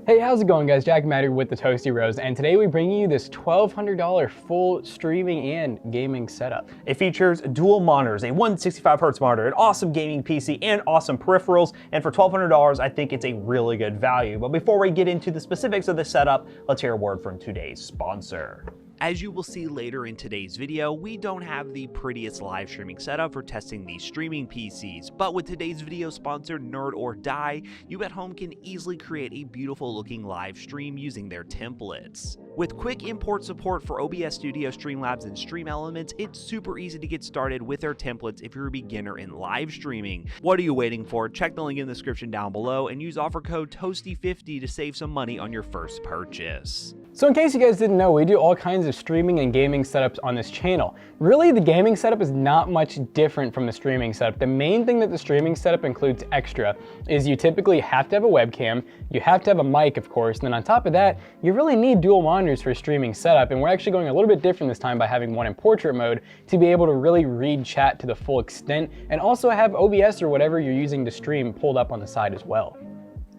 Hey, how's it going guys? Jack Matter with the Toasty Rose, and today we bring you this $1,200 full streaming and gaming setup. It features dual monitors, a 165Hz monitor, an awesome gaming PC, and awesome peripherals, and for $1,200 I think it's a really good value. But before we get into the specifics of the setup, let's hear a word from today's sponsor. As you will see later in today's video, we don't have the prettiest live streaming setup for testing these streaming PCs, but with today's video sponsor Nerd or Die, you at home can easily create a beautiful looking live stream using their templates. With quick import support for OBS Studio, Streamlabs, and Stream Elements, it's super easy to get started with their templates if you're a beginner in live streaming. What are you waiting for? Check the link in the description down below and use offer code TOASTY50 to save some money on your first purchase. So in case you guys didn't know, we do all kinds of streaming and gaming setups on this channel. Really, the gaming setup is not much different from the streaming setup. The main thing that the streaming setup includes extra is you typically have to have a webcam, you have to have a mic, of course, and then on top of that, you really need dual monitors for a streaming setup, and we're actually going a little bit different this time by having one in portrait mode to be able to really read chat to the full extent, and also have OBS or whatever you're using to stream pulled up on the side as well.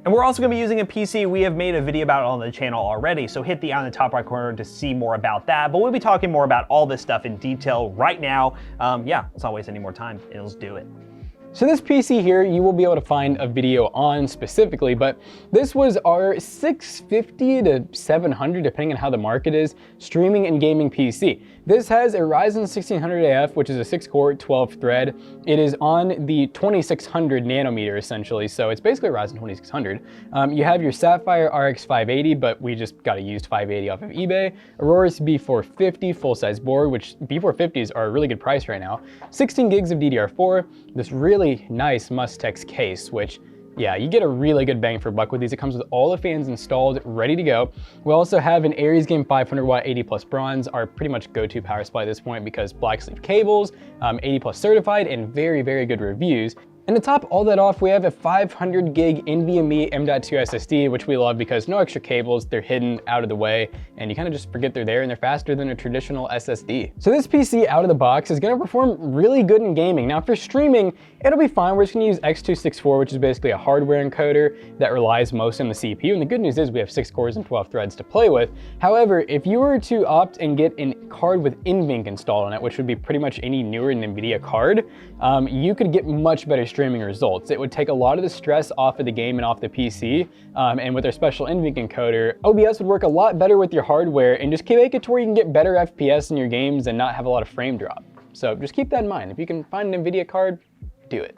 And we're also going to be using a PC. We have made a video about it on the channel already, so hit the eye on the top right corner to see more about that. But we'll be talking more about all this stuff in detail right now. Yeah, let's not waste any more time, and let's do it. So this PC here, you will be able to find a video on specifically, but this was our 650 to 700, depending on how the market is, streaming and gaming PC. This has a Ryzen 1600AF, which is a 6-core, 12-thread. It is on the 2600 nanometer, essentially, so it's basically a Ryzen 2600. You have your Sapphire RX 580, but we just got a used 580 off of eBay. Aurora's B450 full-size board, which B450s are a really good price right now. 16 gigs of DDR4, this really nice Mustex case, which, yeah, you get a really good bang for buck with these. It comes with all the fans installed, ready to go. We also have an Aries Game 500 watt 80 plus bronze, our pretty much go-to power supply at this point because black sleeve cables, 80 plus certified, and very, very good reviews. And to top all that off, we have a 500 gig NVMe M.2 SSD, which we love because no extra cables, they're hidden out of the way, and you kind of just forget they're there, and they're faster than a traditional SSD. So this PC out of the box is gonna perform really good in gaming. Now for streaming, it'll be fine. We're just gonna use X264, which is basically a hardware encoder that relies most on the CPU. And the good news is we have 6 cores and 12 threads to play with. However, if you were to opt and get a card with NVENC installed on it, which would be pretty much any newer NVIDIA card, you could get much better streaming results. It would take a lot of the stress off of the game and off the PC, and with our special NVENC encoder, OBS would work a lot better with your hardware and just make it to where you can get better FPS in your games and not have a lot of frame drop. So just keep that in mind. If you can find an NVIDIA card, do it.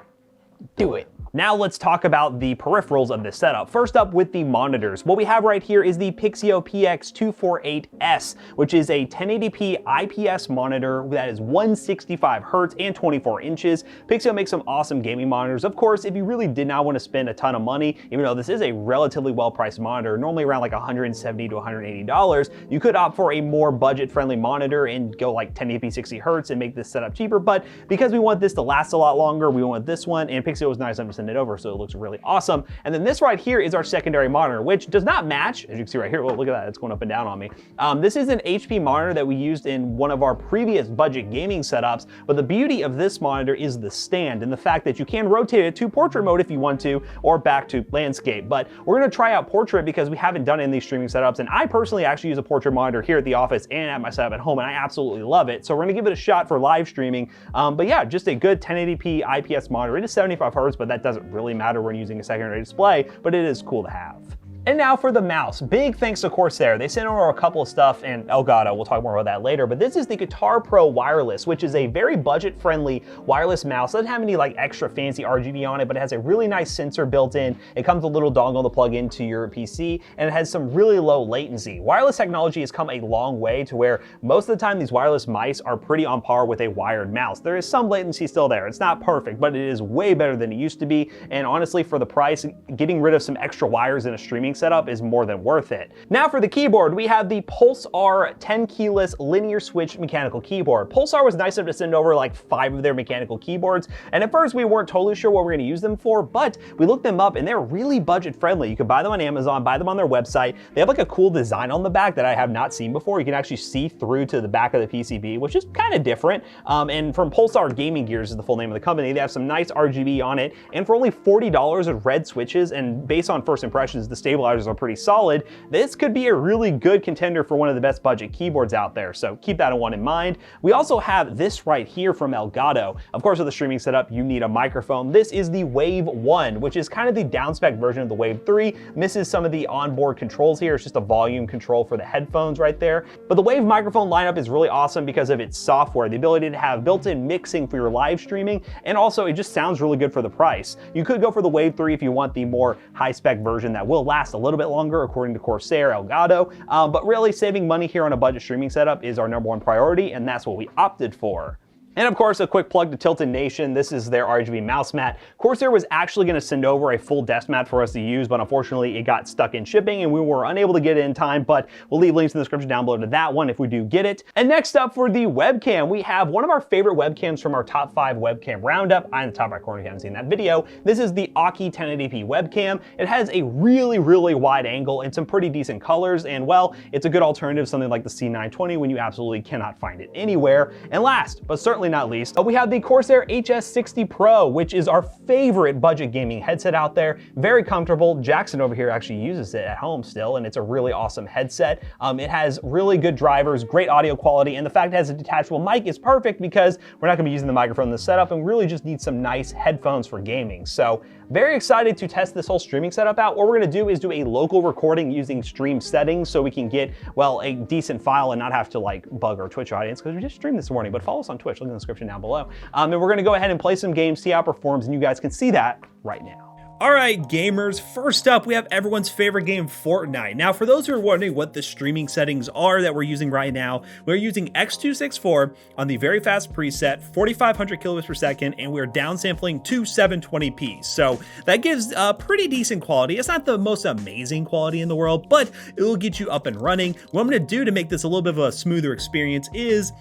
Do it. Now let's talk about the peripherals of this setup. First up with the monitors. What we have right here is the Pixio PX248S, which is a 1080p IPS monitor that is 165Hz and 24 inches. Pixio makes some awesome gaming monitors. Of course, if you really did not want to spend a ton of money, even though this is a relatively well-priced monitor, normally around like $170 to $180, you could opt for a more budget-friendly monitor and go like 1080p 60Hz and make this setup cheaper. But because we want this to last a lot longer, we want this one, and Pixio was nice enough to send it over, so it looks really awesome. And then this right here is our secondary monitor, which does not match, as you can see right here. Well, look at that, it's going up and down on me. This is an HP monitor that we used in one of our previous budget gaming setups, but the beauty of this monitor is the stand and the fact that you can rotate it to portrait mode if you want to, or back to landscape. But we're gonna try out portrait because we haven't done it in these streaming setups, and I personally actually use a portrait monitor here at the office and at my setup at home, and I absolutely love it. So we're gonna give it a shot for live streaming. But yeah, just a good 1080p IPS monitor. It is 75Hz, but that doesn't really matter when using a secondary display, but it is cool to have. And now for the mouse. Big thanks to CORSAIR. They sent over a couple of stuff, and ELGATO, we'll talk more about that later, but this is the KATAR Pro Wireless, which is a very budget-friendly wireless mouse. It doesn't have any like extra fancy RGB on it, but it has a really nice sensor built in. It comes with a little dongle to plug into your PC, and it has some really low latency. Wireless technology has come a long way to where most of the time these wireless mice are pretty on par with a wired mouse. There is some latency still there. It's not perfect, but it is way better than it used to be, and honestly, for the price, getting rid of some extra wires in a streaming setup is more than worth it. Now for the keyboard, we have the PULSAR 10 keyless linear switch mechanical keyboard. PULSAR was nice enough to send over like 5 of their mechanical keyboards, and at first we weren't totally sure what we were going to use them for, but we looked them up and they're really budget friendly. You can buy them on Amazon, buy them on their website. They have like a cool design on the back that I have not seen before. You can actually see through to the back of the PCB, which is kind of different. And from PULSAR Gaming Gears is the full name of the company. They have some nice RGB on it, and for only $40 of red switches, and based on first impressions, the stability stabilizers are pretty solid, this could be a really good contender for one of the best budget keyboards out there. So keep that one in mind. We also have this right here from ELGATO. Of course, with the streaming setup, you need a microphone. This is the Wave 1, which is kind of the downspec version of the Wave 3. Misses some of the onboard controls here. It's just a volume control for the headphones right there. But the Wave microphone lineup is really awesome because of its software, the ability to have built-in mixing for your live streaming, and also it just sounds really good for the price. You could go for the Wave 3 if you want the more high-spec version that will last a little bit longer according to CORSAIR, ELGATO, but really saving money here on a budget streaming setup is our #1 priority, and that's what we opted for. And of course, a quick plug to Tilted Nation. This is their RGB mouse mat. CORSAIR was actually going to send over a full desk mat for us to use, but unfortunately it got stuck in shipping and we were unable to get it in time, but we'll leave links in the description down below to that one if we do get it. And next up for the webcam, we have one of our favorite webcams from our top 5 webcam roundup. I'm in the top right corner if you haven't seen that video. This is the Aki 1080p webcam. It has a really wide angle and some pretty decent colors, and well, it's a good alternative to something like the C920 when you absolutely cannot find it anywhere. And last, but certainly not least, we have the CORSAIR HS60 Pro, which is our favorite budget gaming headset out there. Very comfortable. Jackson over here actually uses it at home still, and it's a really awesome headset. It has really good drivers, great audio quality, and the fact it has a detachable mic is perfect because we're not gonna be using the microphone in the setup and really just need some nice headphones for gaming. So very excited to test this whole streaming setup out. What we're gonna do is do a local recording using stream settings so we can get, well, a decent file and not have to like bug our Twitch audience because we just streamed this morning, but follow us on Twitch, look in the description down below. And we're gonna go ahead and play some games, see how it performs, and you guys can see that right now. All right, gamers, first up, we have everyone's favorite game, Fortnite. Now, for those who are wondering what the streaming settings are that we're using right now, we're using X264 on the very fast preset, 4,500 kilobits per second, and we're downsampling to 720p. So that gives a pretty decent quality. It's not the most amazing quality in the world, but it will get you up and running. What I'm gonna do to make this a little bit of a smoother experience is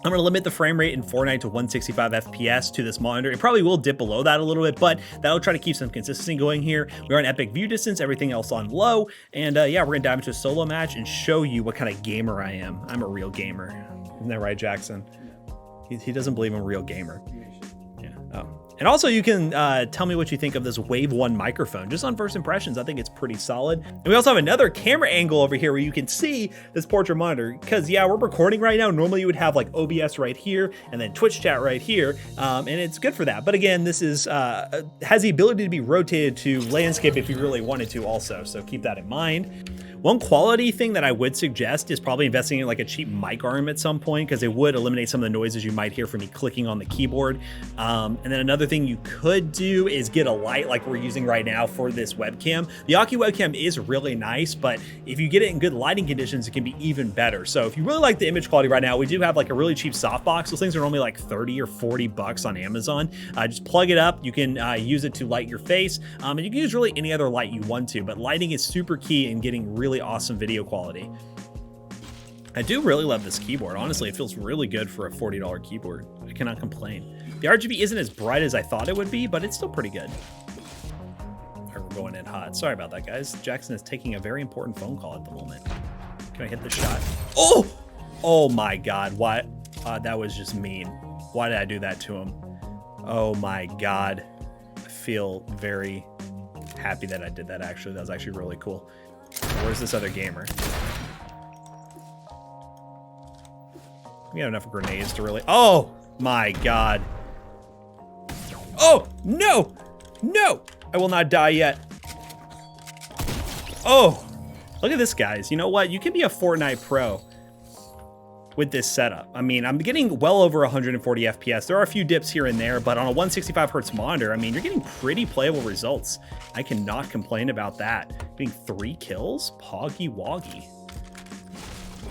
I'm gonna limit the frame rate in Fortnite to 165 FPS to this monitor. It probably will dip below that a little bit, but that'll try to keep some consistency going here. We're on epic view distance, everything else on low. And yeah, we're gonna dive into a solo match and show you what kind of gamer I am. I'm a real gamer. Isn't that right, Jackson? He doesn't believe I'm a real gamer. Yeah, oh. And also you can tell me what you think of this Wave 1 microphone. Just on first impressions, I think it's pretty solid. And we also have another camera angle over here where you can see this portrait monitor. Because yeah, we're recording right now. Normally you would have like OBS right here and then Twitch chat right here. And it's good for that. But again, this is has the ability to be rotated to landscape if you really wanted to also. So keep that in mind. One quality thing that I would suggest is probably investing in like a cheap mic arm at some point because it would eliminate some of the noises you might hear from me clicking on the keyboard. And then another thing you could do is get a light like we're using right now for this webcam. The Aki webcam is really nice, but if you get it in good lighting conditions, it can be even better. So if you really like the image quality right now, we do have like a really cheap softbox. Those things are only like 30 or 40 bucks on Amazon. Just plug it up. You can use it to light your face, and you can use really any other light you want to, but lighting is super key in getting really awesome video quality. I do really love this keyboard. Honestly, it feels really good for a $40 keyboard. I cannot complain. The RGB isn't as bright as I thought it would be, but it's still pretty good. All right, we're going in hot. Sorry about that, guys. Jackson is taking a very important phone call at the moment. Can I hit the shot? Oh! Oh my God, what? That was just mean. Why did I do that to him? Oh my God. I feel very happy that I did that, actually. That was actually really cool. Where's this other gamer? We have enough grenades to really... Oh my God. Oh, no! No! I will not die yet. Oh, look at this, guys. You know what? You can be a Fortnite pro with this setup. I mean, I'm getting well over 140 FPS. There are a few dips here and there, but on a 165 hertz monitor, I mean, you're getting pretty playable results. I cannot complain about that. Getting 3 kills? Poggy woggy.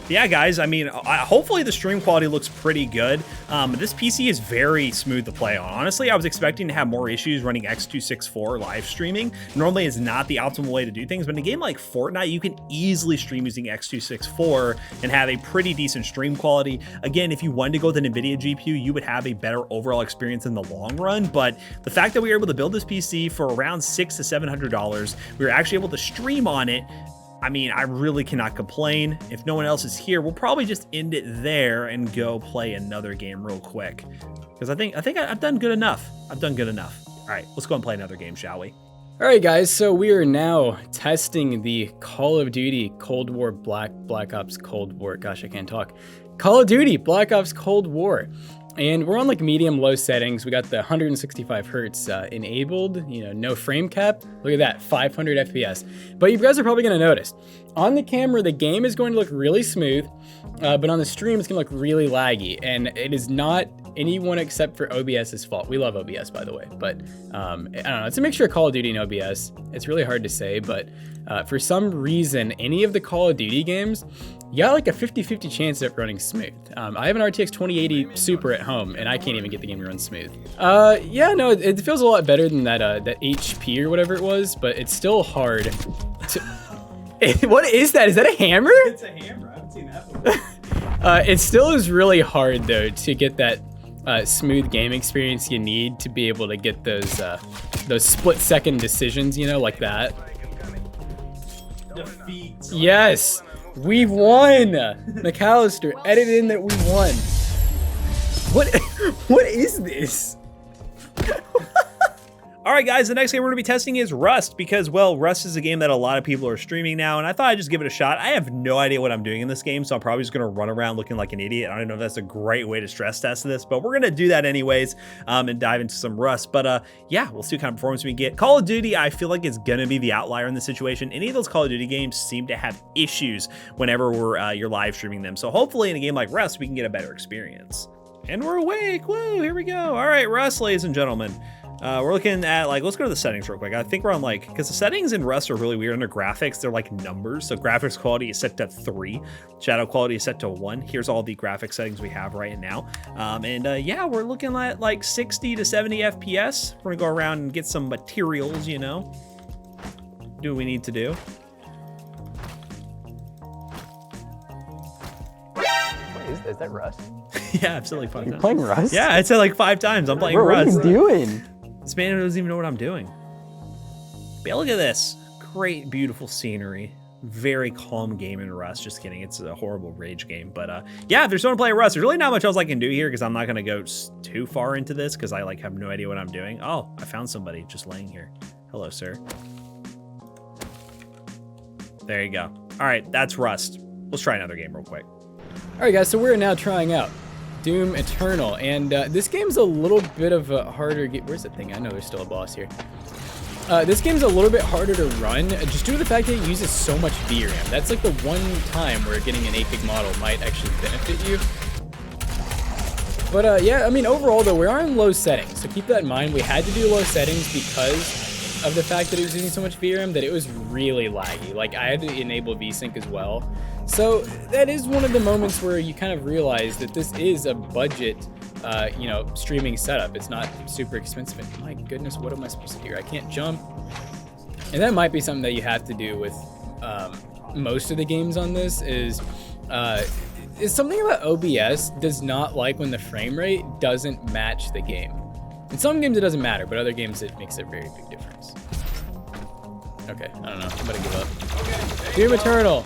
Yeah, guys, I mean, hopefully the stream quality looks pretty good. This PC is very smooth to play on. Honestly, I was expecting to have more issues running X264 live streaming. Normally, it's not the optimal way to do things, but in a game like Fortnite, you can easily stream using X264 and have a pretty decent stream quality. Again, if you wanted to go with an NVIDIA GPU, you would have a better overall experience in the long run, but the fact that we were able to build this PC for around $600 to $700, we were actually able to stream on it. I mean, I really cannot complain. If no one else is here, we'll probably just end it there and go play another game real quick. Because I think I've done good enough. I've done good enough. All right, let's go and play another game, shall we? All right, guys, so we are now testing the Call of Duty Cold War Black Ops Cold War. Gosh, I can't talk. Call of Duty Black Ops Cold War. And we're on like medium low settings. We got the 165 hertz enabled, you know, no frame cap. Look at that, 500 FPS. But you guys are probably gonna notice, on the camera, the game is going to look really smooth, but on the stream, it's gonna look really laggy. And it is not anyone except for OBS's fault. We love OBS, by the way, but I don't know, it's a mixture of Call of Duty and OBS. It's really hard to say, but for some reason, any of the Call of Duty games, you got like a 50-50 chance of it running smooth. I have an RTX 2080 Super at home, and I can't even get the game to run smooth. Yeah, no, it feels a lot better than that that HP or whatever it was, but it's still hard to... What is that? Is that a hammer? It's a hammer. I haven't seen that before. It still is really hard, though, to get that smooth game experience you need to be able to get those split-second decisions, you know, like that. Defeat. Yes, we've won. McAllister, edit in that we won. What is this? All right, guys, the next game we're gonna be testing is Rust because, well, Rust is a game that a lot of people are streaming now, and I thought I'd just give it a shot. I have no idea what I'm doing in this game, so I'm probably just gonna run around looking like an idiot. I don't know if that's a great way to stress test this, but we're gonna do that anyways and dive into some Rust. But yeah, we'll see what kind of performance we get. Call of Duty, I feel like, is gonna be the outlier in this situation. Any of those Call of Duty games seem to have issues whenever you're live streaming them, so hopefully in a game like Rust, we can get a better experience. And we're awake, woo, here we go. All right, Rust, ladies and gentlemen. We're looking at, like, let's go to the settings real quick. I think we're on, like, because the settings in Rust are really weird. Under graphics, they're like numbers. So graphics quality is set to 3. Shadow quality is set to 1. Here's all the graphics settings we have right now. Yeah, we're looking at like 60 to 70 FPS. We're gonna go around and get some materials, you know. Do what we need to do. What is that Rust? Yeah, I've said like 5 times. You're playing Rust? Yeah, I said like 5 times. I'm playing Bro, Rust. what are you doing? This man doesn't even know what I'm doing. But yeah, look at this. Great, beautiful scenery. Very calm game in Rust. Just kidding. It's a horrible rage game. But yeah, if there's someone playing Rust, there's really not much else I can do here because I'm not going to go too far into this because I like have no idea what I'm doing. Oh, I found somebody just laying here. Hello, sir. There you go. All right, that's Rust. Let's try another game real quick. All right, guys, so we're now trying out Doom Eternal, and this game's a little bit of a harder game. Where's the thing? I know there's still a boss here. This game's a little bit harder to run, just due to the fact that it uses so much VRAM. That's like the one time where getting an APIC model might actually benefit you. But yeah, I mean, overall though, we are in low settings, so keep that in mind. We had to do low settings because of the fact that it was using so much VRAM that it was really laggy. Like, I had to enable VSync as well. So that is one of the moments where you kind of realize that this is a budget, you know, streaming setup. It's not super expensive. And my goodness, what am I supposed to do? I can't jump. And that might be something that you have to do with most of the games on this is something about OBS does not like when the frame rate doesn't match the game. In some games it doesn't matter, but other games it makes a very big difference. Okay, I don't know. I'm gonna give up. Doom Eternal.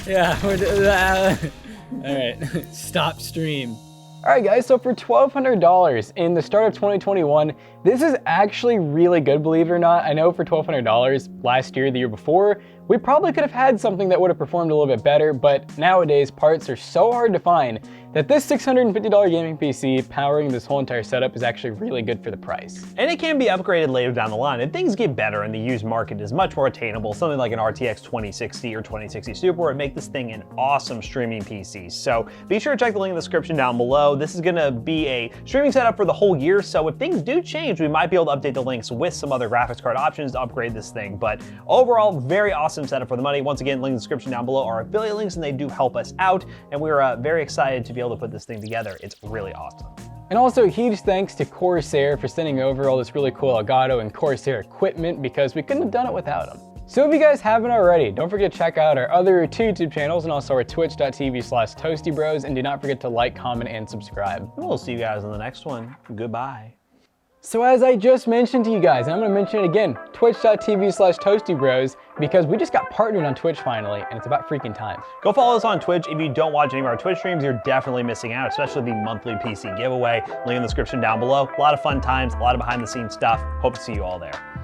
Yeah, all right. Stop stream. All right, guys, so for $1,200 in the start of 2021, this is actually really good, believe it or not. I know for $1,200 last year, the year before, we probably could have had something that would have performed a little bit better, but nowadays parts are so hard to find that this $650 gaming PC powering this whole entire setup is actually really good for the price. And it can be upgraded later down the line, and things get better and the used market is much more attainable. Something like an RTX 2060 or 2060 Super would make this thing an awesome streaming PC. So be sure to check the link in the description down below. This is gonna be a streaming setup for the whole year, so if things do change, we might be able to update the links with some other graphics card options to upgrade this thing. But overall, very awesome setup for the money. Once again, link in the description down below are affiliate links and they do help us out, and we're very excited to be able to put this thing together. It's really awesome. And also huge thanks to CORSAIR for sending over all this really cool ELGATO and CORSAIR equipment because we couldn't have done it without them. So if you guys haven't already, don't forget to check out our other 2 YouTube channels and also our twitch.tv/toastybros, and do not forget to like, comment, and subscribe. We'll see you guys in the next one. Goodbye. So as I just mentioned to you guys, and I'm gonna mention it again, twitch.tv/toastybros, because we just got partnered on Twitch finally, and it's about freaking time. Go follow us on Twitch. If you don't watch any of our Twitch streams, you're definitely missing out, especially the monthly PC giveaway. Link in the description down below. A lot of fun times, a lot of behind the scenes stuff. Hope to see you all there.